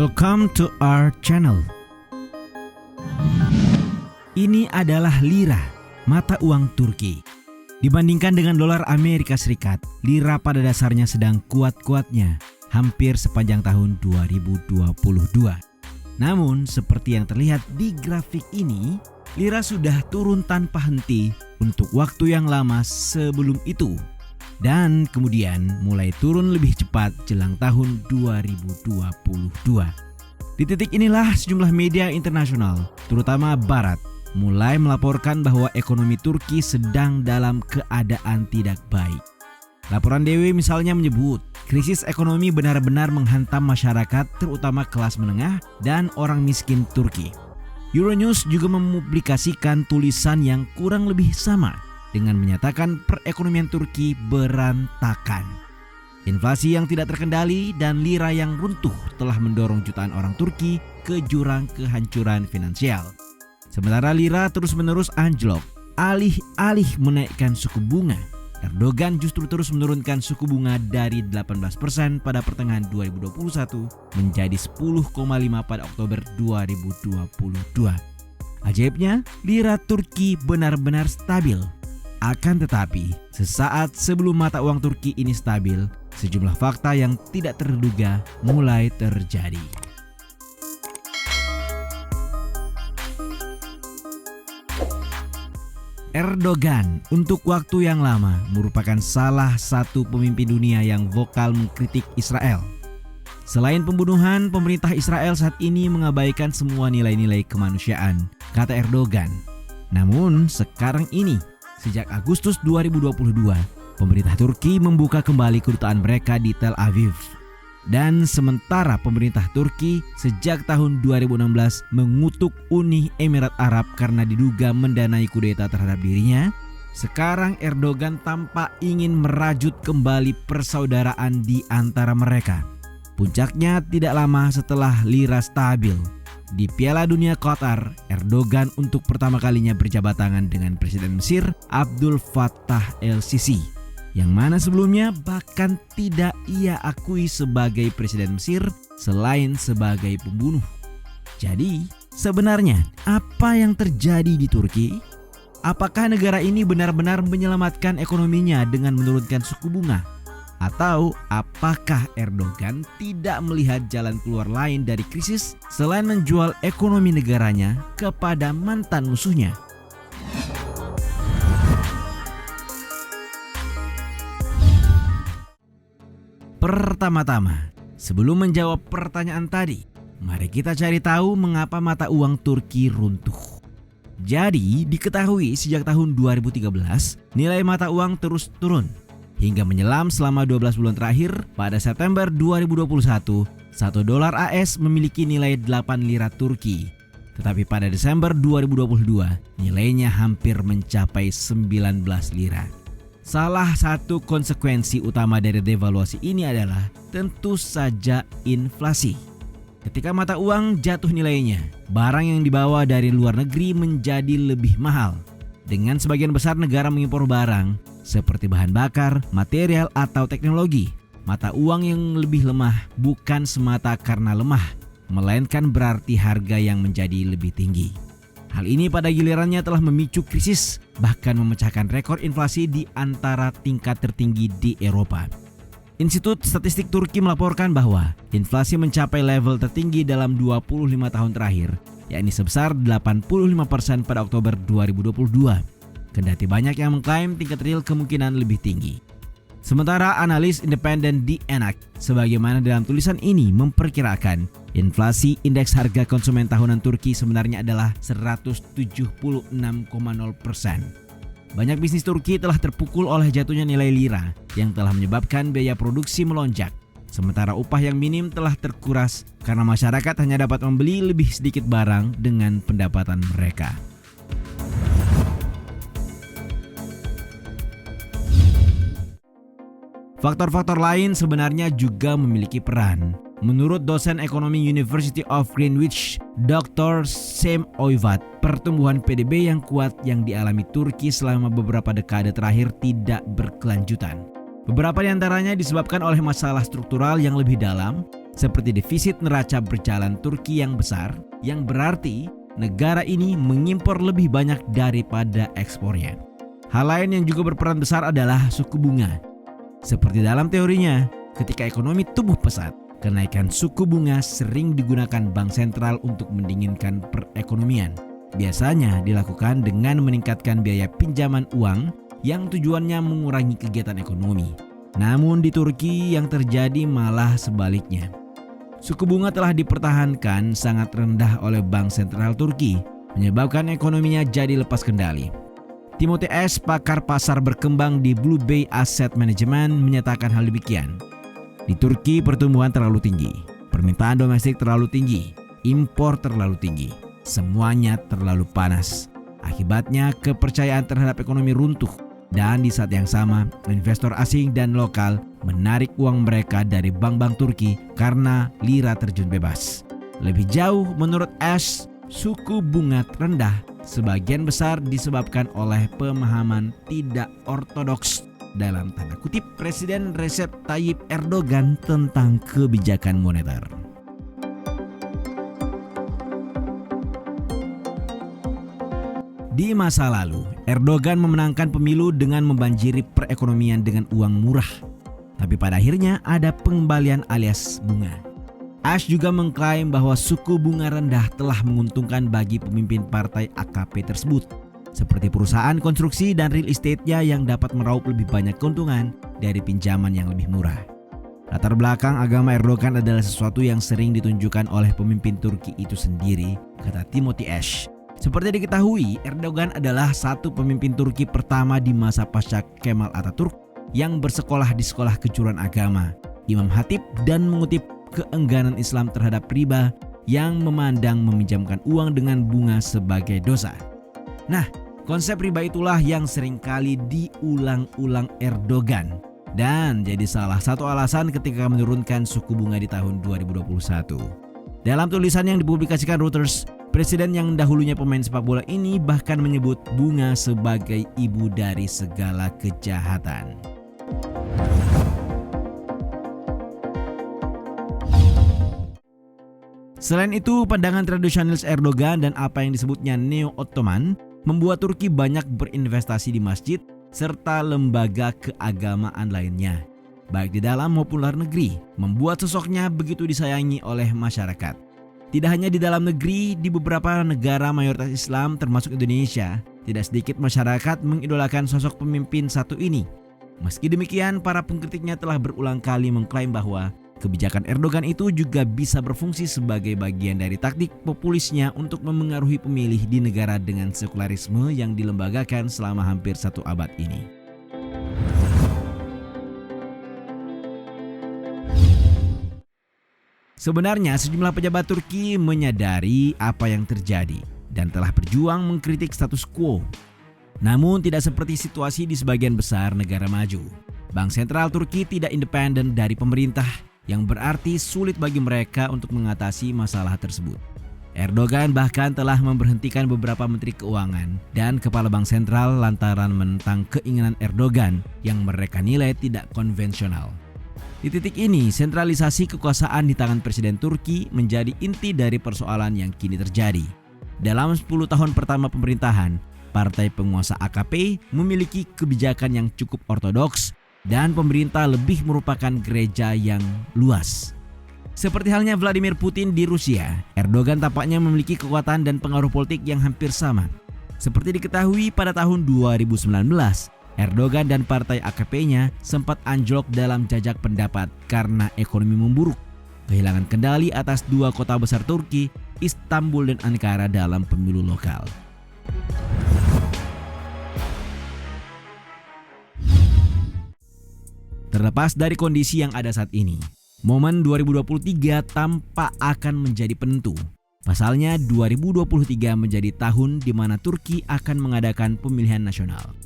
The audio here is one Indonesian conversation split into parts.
Welcome to our channel. Ini adalah lira, mata uang Turki. Dibandingkan dengan dolar Amerika Serikat, lira pada dasarnya sedang kuat-kuatnya hampir sepanjang tahun 2022. Namun, seperti yang terlihat di grafik ini, lira sudah turun tanpa henti untuk waktu yang lama sebelum itu. Dan kemudian mulai turun lebih cepat jelang tahun 2022. Di titik inilah sejumlah media internasional, terutama Barat, mulai melaporkan bahwa ekonomi Turki sedang dalam keadaan tidak baik. Laporan DW misalnya menyebut, krisis ekonomi benar-benar menghantam masyarakat terutama kelas menengah dan orang miskin Turki. Euronews juga mempublikasikan tulisan yang kurang lebih sama dengan menyatakan perekonomian Turki berantakan. Inflasi yang tidak terkendali dan lira yang runtuh telah mendorong jutaan orang Turki ke jurang kehancuran finansial. Sementara lira terus-menerus anjlok, alih-alih menaikkan suku bunga, Erdogan justru terus menurunkan suku bunga dari 18% pada pertengahan 2021 menjadi 10,5% pada Oktober 2022. Ajaibnya, lira Turki benar-benar stabil. Akan tetapi, sesaat sebelum mata uang Turki ini stabil, sejumlah fakta yang tidak terduga mulai terjadi. Erdogan untuk waktu yang lama merupakan salah satu pemimpin dunia yang vokal mengkritik Israel. Selain pembunuhan, pemerintah Israel saat ini mengabaikan semua nilai-nilai kemanusiaan, kata Erdogan. Namun sekarang ini, sejak Agustus 2022, pemerintah Turki membuka kembali kedutaan mereka di Tel Aviv. Dan sementara pemerintah Turki sejak tahun 2016 mengutuk Uni Emirat Arab karena diduga mendanai kudeta terhadap dirinya, sekarang Erdogan tampak ingin merajut kembali persaudaraan di antara mereka. Puncaknya tidak lama setelah lira stabil. Di Piala Dunia Qatar, Erdogan untuk pertama kalinya berjabat tangan dengan Presiden Mesir Abdul Fattah el-Sisi, yang mana sebelumnya bahkan tidak ia akui sebagai Presiden Mesir selain sebagai pembunuh. Jadi, sebenarnya apa yang terjadi di Turki? Apakah negara ini benar-benar menyelamatkan ekonominya dengan menurunkan suku bunga? Atau apakah Erdogan tidak melihat jalan keluar lain dari krisis selain menjual ekonomi negaranya kepada mantan musuhnya? Pertama-tama, sebelum menjawab pertanyaan tadi, mari kita cari tahu mengapa mata uang Turki runtuh. Jadi, diketahui sejak tahun 2013, nilai mata uang terus turun. Hingga menyelam selama 12 bulan terakhir, pada September 2021, 1 dolar AS memiliki nilai 8 lira Turki. Tetapi pada Desember 2022, nilainya hampir mencapai 19 lira. Salah satu konsekuensi utama dari devaluasi ini adalah tentu saja inflasi. Ketika mata uang jatuh nilainya, barang yang dibawa dari luar negeri menjadi lebih mahal. Dengan sebagian besar negara mengimpor barang seperti bahan bakar, material, atau teknologi, mata uang yang lebih lemah bukan semata karena lemah, melainkan berarti harga yang menjadi lebih tinggi. Hal ini pada gilirannya telah memicu krisis, bahkan memecahkan rekor inflasi di antara tingkat tertinggi di Eropa. Institut Statistik Turki melaporkan bahwa inflasi mencapai level tertinggi dalam 25 tahun terakhir, yakni sebesar 85% pada Oktober 2022. Kendati banyak yang mengklaim tingkat real kemungkinan lebih tinggi. Sementara analis independen di ENAK, sebagaimana dalam tulisan ini memperkirakan, inflasi indeks harga konsumen tahunan Turki sebenarnya adalah 176,0%. Banyak bisnis Turki telah terpukul oleh jatuhnya nilai lira yang telah menyebabkan biaya produksi melonjak. Sementara upah yang minim telah terkuras karena masyarakat hanya dapat membeli lebih sedikit barang dengan pendapatan mereka. Faktor-faktor lain sebenarnya juga memiliki peran. Menurut dosen ekonomi University of Greenwich, Dr. Sam Oyvat, pertumbuhan PDB yang kuat yang dialami Turki selama beberapa dekade terakhir tidak berkelanjutan. Beberapa di antaranya disebabkan oleh masalah struktural yang lebih dalam, seperti defisit neraca berjalan Turki yang besar, yang berarti negara ini mengimpor lebih banyak daripada ekspornya. Hal lain yang juga berperan besar adalah suku bunga. Seperti dalam teorinya, ketika ekonomi tumbuh pesat, kenaikan suku bunga sering digunakan bank sentral untuk mendinginkan perekonomian. Biasanya dilakukan dengan meningkatkan biaya pinjaman uang yang tujuannya mengurangi kegiatan ekonomi. Namun di Turki yang terjadi malah sebaliknya. Suku bunga telah dipertahankan sangat rendah oleh Bank Sentral Turki, menyebabkan ekonominya jadi lepas kendali. Timothy S., pakar pasar berkembang di Blue Bay Asset Management, menyatakan hal demikian. Di Turki pertumbuhan terlalu tinggi, permintaan domestik terlalu tinggi, impor terlalu tinggi, semuanya terlalu panas. Akibatnya kepercayaan terhadap ekonomi runtuh. Dan di saat yang sama, investor asing dan lokal menarik uang mereka dari bank-bank Turki karena lira terjun bebas. Lebih jauh, menurut Ash, suku bunga rendah sebagian besar disebabkan oleh pemahaman tidak ortodoks dalam tanda kutip Presiden Recep Tayyip Erdogan tentang kebijakan moneter. Di masa lalu, Erdogan memenangkan pemilu dengan membanjiri perekonomian dengan uang murah. Tapi pada akhirnya ada pengembalian alias bunga. Ash juga mengklaim bahwa suku bunga rendah telah menguntungkan bagi pemimpin partai AKP tersebut, seperti perusahaan konstruksi dan real estate-nya yang dapat meraup lebih banyak keuntungan dari pinjaman yang lebih murah. Latar belakang agama Erdogan adalah sesuatu yang sering ditunjukkan oleh pemimpin Turki itu sendiri, kata Timothy Ash. Seperti diketahui, Erdogan adalah satu pemimpin Turki pertama di masa pasca Kemal Atatürk yang bersekolah di sekolah kejuruan agama, Imam Khatib, dan mengutip keengganan Islam terhadap riba yang memandang meminjamkan uang dengan bunga sebagai dosa. Nah, konsep riba itulah yang seringkali diulang-ulang Erdogan dan jadi salah satu alasan ketika menurunkan suku bunga di tahun 2021. Dalam tulisan yang dipublikasikan Reuters, Presiden yang dahulunya pemain sepak bola ini bahkan menyebut bunga sebagai ibu dari segala kejahatan. Selain itu, pandangan tradisionalis Erdogan dan apa yang disebutnya Neo-Ottoman membuat Turki banyak berinvestasi di masjid serta lembaga keagamaan lainnya, baik di dalam maupun luar negeri, membuat sosoknya begitu disayangi oleh masyarakat. Tidak hanya di dalam negeri, di beberapa negara mayoritas Islam termasuk Indonesia, tidak sedikit masyarakat mengidolakan sosok pemimpin satu ini. Meski demikian, para pengkritiknya telah berulang kali mengklaim bahwa kebijakan Erdogan itu juga bisa berfungsi sebagai bagian dari taktik populisnya untuk memengaruhi pemilih di negara dengan sekularisme yang dilembagakan selama hampir satu abad ini. Sebenarnya sejumlah pejabat Turki menyadari apa yang terjadi dan telah berjuang mengkritik status quo. Namun tidak seperti situasi di sebagian besar negara maju. Bank Sentral Turki tidak independen dari pemerintah, yang berarti sulit bagi mereka untuk mengatasi masalah tersebut. Erdogan bahkan telah memberhentikan beberapa menteri keuangan dan kepala bank sentral lantaran menentang keinginan Erdogan yang mereka nilai tidak konvensional. Di titik ini, sentralisasi kekuasaan di tangan Presiden Turki menjadi inti dari persoalan yang kini terjadi. Dalam 10 tahun pertama pemerintahan, partai penguasa AKP memiliki kebijakan yang cukup ortodoks dan pemerintah lebih merupakan gereja yang luas. Seperti halnya Vladimir Putin di Rusia, Erdogan tampaknya memiliki kekuatan dan pengaruh politik yang hampir sama. Seperti diketahui pada tahun 2019, Erdogan dan partai AKP-nya sempat anjlok dalam jajak pendapat karena ekonomi memburuk, kehilangan kendali atas dua kota besar Turki, Istanbul dan Ankara dalam pemilu lokal. Terlepas dari kondisi yang ada saat ini, momen 2023 tampak akan menjadi penentu. Pasalnya 2023 menjadi tahun di mana Turki akan mengadakan pemilihan nasional.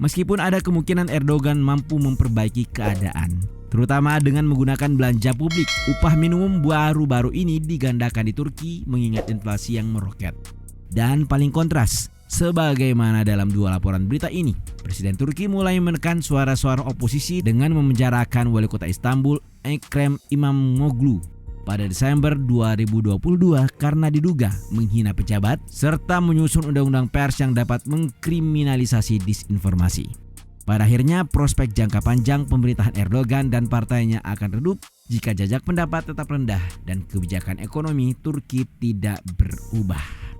Meskipun ada kemungkinan Erdogan mampu memperbaiki keadaan, terutama dengan menggunakan belanja publik, upah minimum baru-baru ini digandakan di Turki mengingat inflasi yang meroket. Dan paling kontras, sebagaimana dalam dua laporan berita ini, Presiden Turki mulai menekan suara-suara oposisi dengan memenjarakan wali kota Istanbul, Ekrem İmamoğlu, pada Desember 2022 karena diduga menghina pejabat serta menyusun undang-undang pers yang dapat mengkriminalisasi disinformasi. Pada akhirnya, prospek jangka panjang pemerintahan Erdogan dan partainya akan redup jika jajak pendapat tetap rendah dan kebijakan ekonomi Turki tidak berubah.